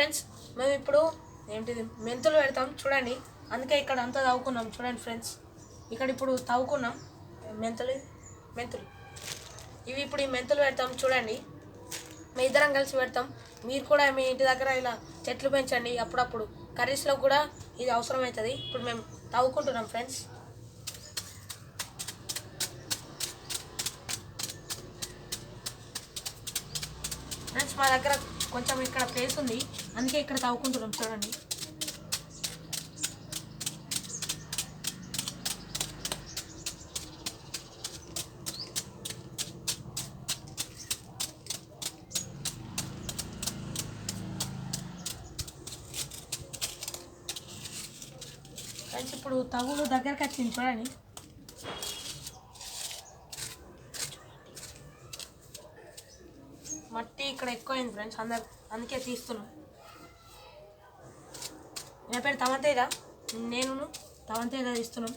Friends మేము ఇప్పుడు ఏంటిది మెంతులు పెడతాం చూడండి. అందుకే ఇక్కడ అంతా తవ్వుకున్నాం చూడండి ఫ్రెండ్స్. ఇక్కడ ఇప్పుడు తవ్వుకున్నాం మెంతులు మెంతులు ఇవి ఇప్పుడు ఈ మెంతులు పెడతాం చూడండి. మీ ఇద్దరం కలిసి పెడతాం. మీరు కూడా మీ ఇంటి దగ్గర ఇలా చెట్లు పెంచండి. అప్పుడప్పుడు కర్రీస్లో కూడా ఇది అవసరం అవుతుంది. ఇప్పుడు మేము తవ్వుకుంటున్నాం ఫ్రెండ్స్. ఫ్రెండ్స్ మా దగ్గర కొంచెం ఇక్కడ ప్లేస్ ఉంది, అందుకే ఇక్కడ తవ్వుకుంటున్నాం చూడండి. ఫ్రెండ్స్ ఇప్పుడు తవ్వులు దగ్గరకు వచ్చింది చూడండి. మట్టి ఇక్కడ ఎక్కువైంది ఫ్రెండ్స్, అందుకే తీస్తున్నాం. నా పేరు తవంతేదా, నేను తవంతేదా తీస్తున్నాం.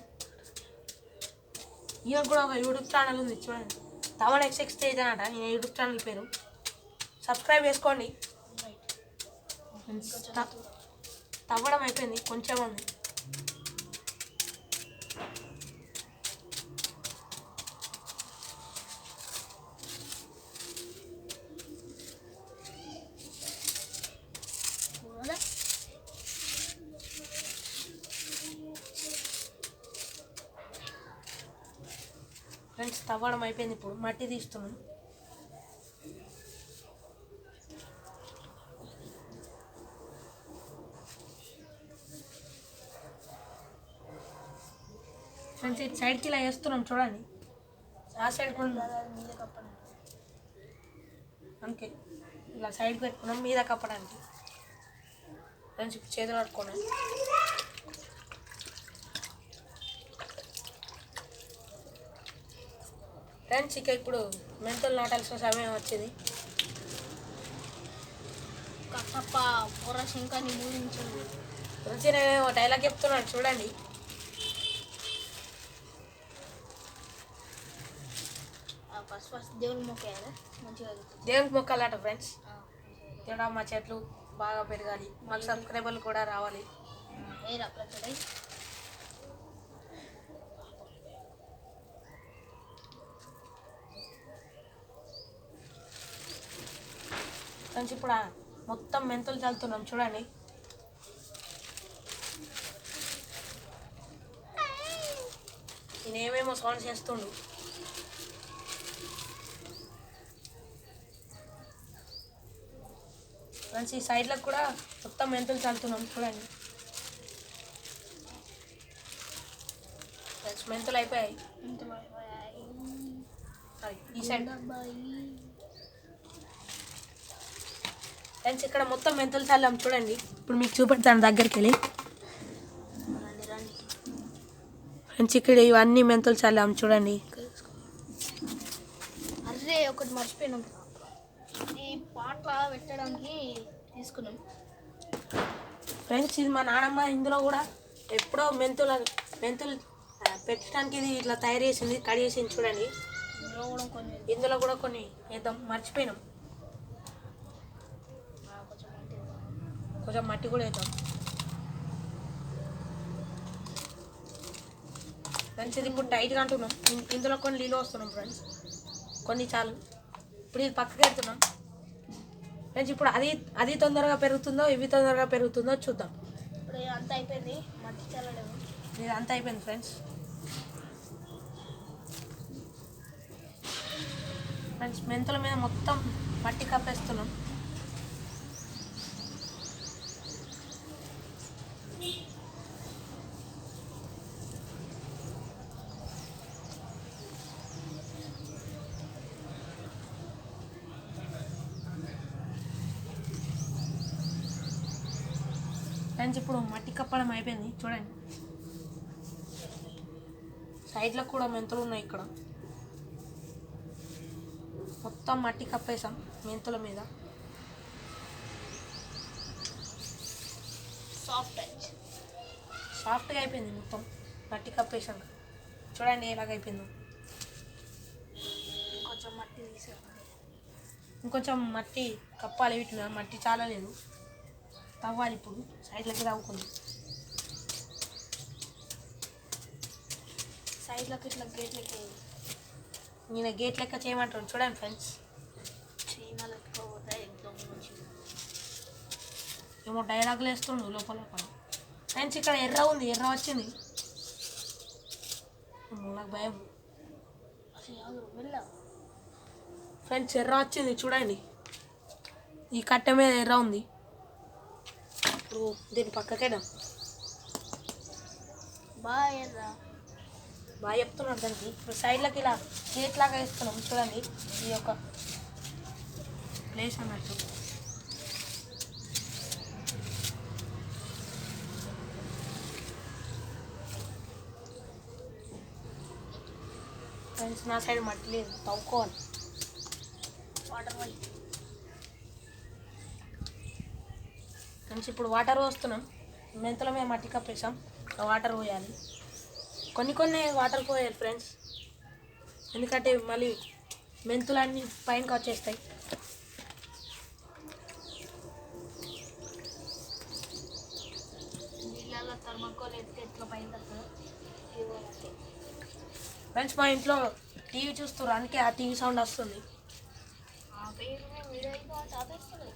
ఈయన కూడా ఒక యూట్యూబ్ ఛానల్ ఉంది చూడండి, తవన్ XX తేజ అనట ఈయన యూట్యూబ్ ఛానల్ పేరు. సబ్స్క్రైబ్ చేసుకోండి. తవ్వడం అయిపోయింది, కొంచెం ఉంది. ఫ్రెండ్స్ తవ్వడం అయిపోయింది, ఇప్పుడు మట్టి తీస్తున్నాం. ఫ్రెండ్స్ ఇటు సైడ్కి ఇలా వేస్తున్నాం చూడండి. ఆ సైడ్ కూడా అందుకే ఇలా సైడ్కి పెట్టుకున్నాం మీద కప్పడానికి. ఫ్రెండ్స్ ఇప్పుడు చేతులు పట్టుకున్నాం. ఫ్రెండ్స్ ఇక ఇప్పుడు మెంతులు నాటాల్సిన సమయం వచ్చింది. కట్టప్ప పొర శంకాన్ని మూడించింది. ఫ్రెండ్స్ నేను డైలాగ్ చెప్తున్నాను చూడండి. ఫస్ట్ దేవుని మొక్కేయాలి, మంచిగా దేవునికి మొక్కాలట ఫ్రెండ్స్. ఇక్కడ మా చెట్లు బాగా పెరగాలి, మాకు సబ్స్క్రైబర్లు కూడా రావాలి. ఫ్రెండ్స్ ఇప్పుడు మొత్తం మెంతులు చల్లుతున్నాం చూడండి. నేనేమేమో సౌండ్స్ చేస్తుండు. ఫ్రెండ్స్ ఈ సైడ్లకు కూడా మొత్తం మెంతులు చల్లుతున్నాం చూడండి. ఫ్రెండ్స్ మెంతులు అయిపోయాయి. ఈ సైడ్ ఫ్రెండ్స్ ఇక్కడ మొత్తం మెంతులు చల్లాం చూడండి. ఇప్పుడు మీకు చూపెడతాను దగ్గరికి వెళ్ళి. ఫ్రెండ్స్ ఇక్కడ ఇవన్నీ మెంతులు చల్లాం చూడండి. అరే ఒకటి మర్చిపోయినాం, ఈ పాట పెట్టడానికి తీసుకున్నాం. ఫ్రెండ్స్ ఇది మా నాన్నమ్మ ఇందులో కూడా ఎప్పుడో మెంతులు పెట్టడానికి ఇది ఇట్లా తయారు చేసింది, కడిగేసింది చూడండి. ఇందులో కూడా కొన్ని వేద్దాం, మర్చిపోయినాం. కొంచెం మట్టి కూడా వేద్దాం. ఫ్రెండ్స్ ఇది ఇప్పుడు టైట్గా అంటున్నాం. ఇందులో కొన్ని నీళ్ళు వస్తున్నాం ఫ్రెండ్స్, కొన్ని చాలు. ఇప్పుడు ఇది పక్కకి వెళ్తున్నాం ఫ్రెండ్స్. ఇప్పుడు అది తొందరగా పెరుగుతుందో ఇవి తొందరగా పెరుగుతుందో చూద్దాం. ఇప్పుడు అంతా అయిపోయింది, మట్టి చల్లలేదు. ఇది అంతా అయిపోయింది ఫ్రెండ్స్. మెంతుల మీద మొత్తం మట్టి కప్పేస్తున్నాం. ఫ్రెండ్స్ ఇప్పుడు మట్టి కప్పడం అయిపోయింది చూడండి. సైడ్లో కూడా మెంతులు ఉన్నాయి. ఇక్కడ మొత్తం మట్టి కప్పేసాం మెంతుల మీద. సాఫ్ట్గా అయిపోయింది మొత్తం మట్టి కప్పేసాక. చూడండి ఎలాగైపోయిందో. కొంచెం మట్టి తీసాను, ఇంకొంచెం మట్టి కప్పాలి. వీటి మీద మట్టి చాలా లేదు. తవ్వాలి ఇప్పుడు సైడ్లకి తవ్వుకుంది. సైడ్లోకి ఇట్లా గేట్లకి నేను గేట్ లెక్క చేయమంటాను చూడండి ఫ్రెండ్స్. చీమలు ఎత్తుకోపోతే ఎగ్దమ్ మంచిగా. ఏమో డైలాగులు వేస్తుండు లోపల లోపల. ఫ్రెండ్స్ ఇక్కడ ఎర్ర ఉంది, ఎర్ర వచ్చింది. నాకు భయం. అసలు వెళ్ళ ఫ్రెండ్స్ ఎర్ర వచ్చింది చూడండి. ఈ కట్టె మీద ఎర్ర ఉంది. ఇప్పుడు దీని పక్కకేనా బాగా ఎర్రా. బాగా చెప్తున్నాడు దానికి. ఇప్పుడు సైడ్లకి ఇలా గేట్ లాగా వేస్తున్నాం చూడండి. ఈ యొక్క ప్లేస్ అన్నట్టు. ఫ్రెండ్స్ నా సైడ్ మట్టి లేదు, తవ్వుకోవాలి. వాటర్ పోయి ఫ్రెండ్స్ ఇప్పుడు వాటర్ పోస్తున్నాం. మెంతుల మీద మట్టి కప్పేసాం, వాటర్ పోయాలి. కొన్ని వాటర్ పోయాలి ఫ్రెండ్స్, ఎందుకంటే మళ్ళీ మెంతులన్నీ పైనకి వచ్చేస్తాయి. నీళ్ళలో థర్మకోల్ ఎత్తి ఎట్లా పైన తక్కువ. ఫ్రెండ్స్ మా ఇంట్లో టీవీ చూస్తారు, అందుకే ఆ టీవీ సౌండ్ వస్తుంది. వీడియో అయితే చాపేస్తలేదు.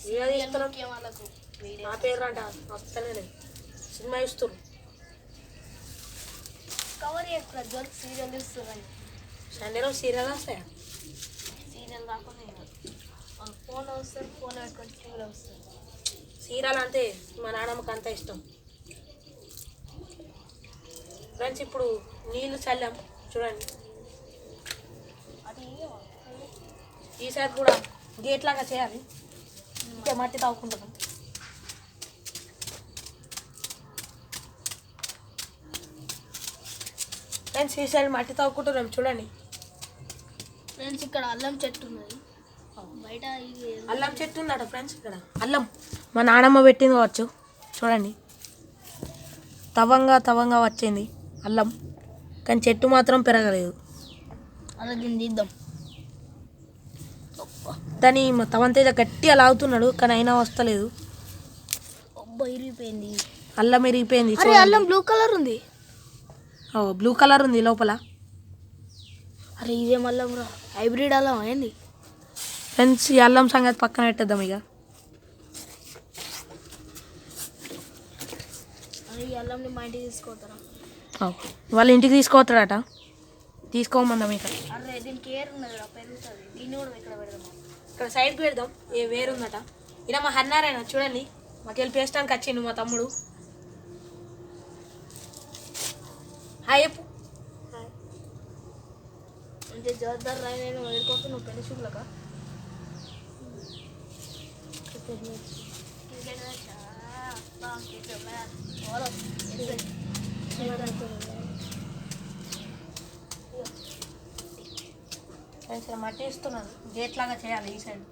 వీడియో తీస్తున్నాం. వాళ్ళకు నా పేరు అంట వస్తలే లేదు, సినిమా చూస్తారు. కవర్ ఎక్కువ జోక్ సీరియల్ చూస్తున్నాను. సండే రోజు సీరియల్ వస్తాయా? సీరియల్ కాకుండా వాళ్ళు ఫోన్లో వస్తారు, ఫోన్ పెట్టుకొని టీవీలో వస్తారు. సీరియల్ అంటే మా నాన్నమ్మకి అంత ఇష్టం. ఫ్రెండ్స్ ఇప్పుడు నీళ్ళు చల్లాం చూడండి. అది ఈసారి కూడా గేట్ లాగా చేయాలి. ఇంకా మట్టి తాగుకుంటున్నాం. ఫ్రెండ్స్ ఈ సైడ్ మట్టి తాగుకుంటున్నాం చూడండి. ఫ్రెండ్స్ ఇక్కడ అల్లం చెట్టు ఉన్నది బయట. ఇది అల్లం చెట్టు ఉందట ఫ్రెండ్స్ ఇక్కడ. అల్లం మా నాన్నమ్మ పెట్టింది కావచ్చు చూడండి. తవంగా వచ్చింది అల్లం, కానీ చెట్టు మాత్రం పెరగలేదు. అలా దీన్ని తీద్దాం. దాని మా తవంతేజ గట్టిగా లాగుతున్నాడు, కానీ అయినా వస్తలేదు. అబ్బా ఇరిగిపోయింది. అల్లం ఇరిగిపోయింది. అరే అల్లం బ్లూ కలర్ ఉంది. బ్లూ కలర్ ఉంది లోపల. అరే ఇదేం అల్లం రా, హైబ్రిడ్ అల్లం ఏంది? ఫ్రెండ్స్ ఈ అల్లం సంగతి పక్కన పెట్టేద్దాం ఇక. అరే ఈ అల్లంని మా ఇంటికి తీసుకోతారా? వాళ్ళ ఇంటికి తీసుకోవతాడట, తీసుకోమందాం ఇక. అరే దీనికి ఏర్ ఉన్నది రా, పెరుగుతుంది. దీన్ని కూడా ఇక్కడ పెడదాం. ఇక్కడ సైడ్కి పెడదాం. వేరుందట. ఇలా మా హన్నారాయణ చూడండి, మాకెళ్ళి పేస్టానికి వచ్చిండు మా తమ్ముడు. హాయ్ చెప్పు. అంటే జోర్దార్ రాయి నేను వెళ్ళిపోతే నువ్వు పెళ్లి చూపులక ఫ్రెండ్స్ ఇలా మట్టి ఇస్తున్నాను, గేట్ లాగా చేయాలి ఈ సైడ్.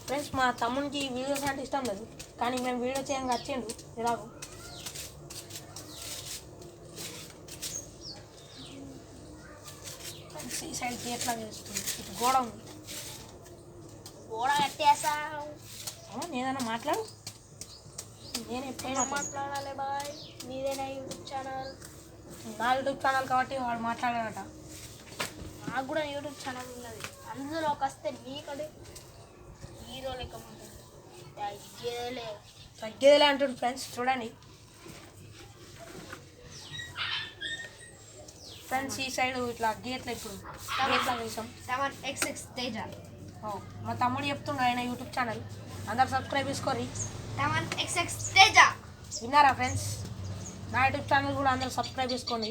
ఫ్రెండ్స్ మా తమ్మునికి వీడియోస్ అంటే ఇష్టం లేదు, కానీ మేము వీడియో చేయంగా వచ్చిండు ఎలాగో. ఫ్రెండ్స్ ఈ సైడ్ గేట్ లాగా వేస్తుంది. ఇటు గోడ ఉంది, గోడ కట్టేసా. నేనన్నా మాట్లాడు. నేను ఎప్పుడైనా మాట్లాడాలి బాయ్. నీదేనా యూట్యూబ్ ఛానల్? నా యూట్యూబ్ ఛానల్ కాబట్టి వాడు మాట్లాడాడట. నాకు కూడా యూట్యూబ్ ఛానల్ ఉన్నది. అందులోకి వస్తే నీకడే హీరో లెక్క ఉంటుంది. తగ్గేదిలే అంటుంది ఫ్రెండ్స్ చూడండి. ఫ్రెండ్స్ ఈ సైడ్ ఇట్లా గేట్లు ఇప్పుడు గేట్లా వేసాం. తేజ మా తమ్ముడు చెప్తుండ ఆయన యూట్యూబ్ ఛానల్, అందరు సబ్స్క్రైబ్ చేసుకోర్రి. తేజ విన్నారా ఫ్రెండ్స్? నా యూట్యూబ్ ఛానల్ కూడా అందరూ సబ్స్క్రైబ్ చేసుకోండి.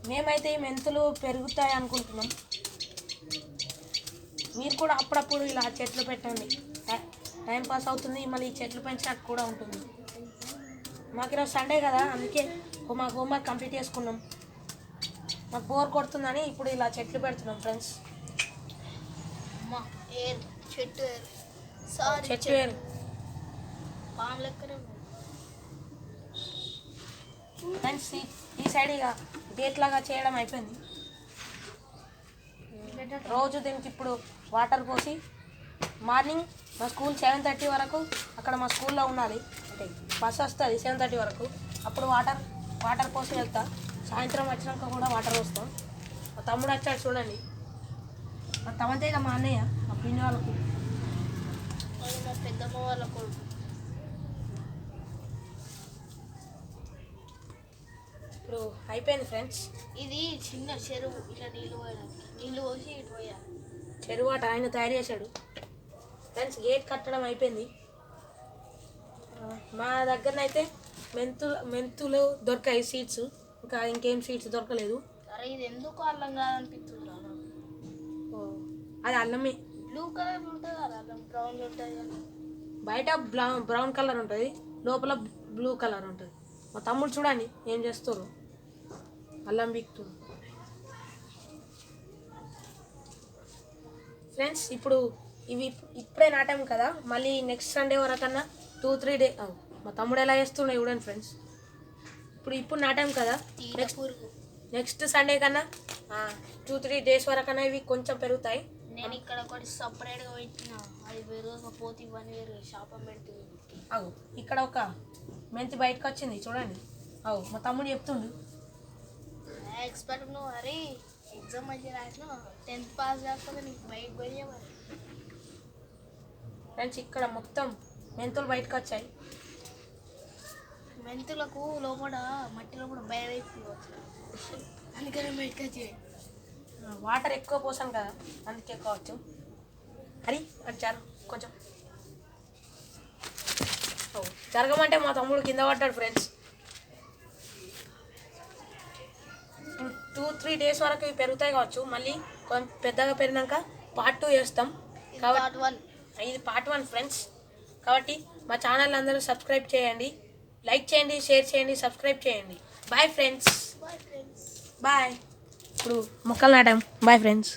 మేమైతే ఈ మెంతులు పెరుగుతాయి అనుకుంటున్నాం. మీరు కూడా అప్పుడప్పుడు ఇలా చెట్లు పెట్టండి, టైం పాస్ అవుతుంది, మళ్ళీ ఈ చెట్లు పెంచినట్టు కూడా ఉంటుంది. మాకు ఈరోజు సండే కదా, అందుకే మాకు హోంవర్క్ కంప్లీట్ చేసుకున్నాం. మాకు బోర్ కొడుతుందని ఇప్పుడు ఇలా చెట్లు పెడుతున్నాం ఫ్రెండ్స్. చెట్టు చెట్టు వేరు. పాము లెక్కనే ఫ్రెండ్స్ ఈ సైడ్ ఇక గేట్ లాగా చేయడం అయిపోయింది. రోజు దీనికి ఇప్పుడు వాటర్ పోసి మార్నింగ్ మా స్కూల్ 7:30 వరకు అక్కడ మా స్కూల్లో ఉండాలి. అంటే బస్ వస్తుంది 7:30 వరకు. అప్పుడు వాటర్ పోసి వెళ్తా. సాయంత్రం వచ్చినాక కూడా వాటర్ పోస్తాం. మా తమ్ముడు వచ్చాడు చూడండి. మా తమ్ముడే మా అన్నయ్య, మా పిన్ని వాళ్ళకు. మా పెద్దమ్మ వాళ్ళ కొడుకు. ఇప్పుడు అయిపోయింది ఫ్రెండ్స్. ఇది చిన్న చెరువు, ఇట్లా నీళ్ళు పోయడానికి. నీళ్ళు పోసి ఇటు పోయాలి. చెరువు అట ఆయన తయారు చేశాడు ఫ్రెండ్స్. గేట్ కట్టడం అయిపోయింది. మా దగ్గరనైతే మెంతులు దొరికాయి సీడ్స్. ఇంకా ఇంకేం సీడ్స్ దొరకలేదు. అరే ఇది ఎందుకు అల్లం కాదనిపిస్తుందా? అది అల్లమే. బ్లూ కలర్ ఉంటుంది కదా, అల్లం బ్రౌన్ ఉంటుంది కదా. బయట బ్రౌన్ కలర్ ఉంటుంది, లోపల బ్లూ కలర్ ఉంటుంది. మా తమ్ముడు చూడండి ఏం చేస్తారు, అల్లం బీక్తుడు. ఫ్రెండ్స్ ఇప్పుడు ఇవి ఇప్పుడే నాటాం కదా, మళ్ళీ నెక్స్ట్ సండే వరకన్నా 2-3 డే మా తమ్ముడు ఎలా చేస్తుండే చూడండి ఫ్రెండ్స్. ఇప్పుడు నాటాం కదా, నెక్స్ట్ సండే కన్నా 2-3 డేస్ వరకన్నా ఇవి కొంచెం పెరుగుతాయి. నేను ఇక్కడ ఒకటి సపరేట్గా పెట్టిన, అది పెరగకపోతే ఇవన్నీ వేరు శాపం పెడుతుంది. అవు ఇక్కడ ఒక మెంతి బయటకు వచ్చింది చూడండి. అవు మా తమ్ముడు చెప్తుండు. ఎక్స్పర్ట్ నువ్వు. అరే ఎగ్జామ్ అయితే రాసిన 10th పాస్ కాకపోతే నీకు బయటకు పోయేవారు. ఫ్రెండ్స్ ఇక్కడ మొత్తం మెంతులు బయటకు వచ్చాయి. మెంతులకు లోపల మట్టి లోపల భయం అయిపోవచ్చు, అందుకని బయటకు వచ్చాయి. వాటర్ ఎక్కువ పోసాం కదా అందుకే కావచ్చు. అది వచ్చారు కొంచెం జరగమంటే మా తమ్ముడు కింద పడ్డాడు ఫ్రెండ్స్. 2-3 డేస్ వరకు ఇవి పెరుగుతాయి కావచ్చు. మళ్ళీ కొంచెం పెద్దగా పెరిగినాక part 2 చేస్తాం కాబట్టి ఇది part 1 ఫ్రెండ్స్. కాబట్టి మా ఛానల్ అందరూ సబ్స్క్రైబ్ చేయండి, లైక్ చేయండి, షేర్ చేయండి, సబ్స్క్రైబ్ చేయండి. Bye friends. బాయ్. ఇప్పుడు మొక్కలు నాటాం. Bye friends.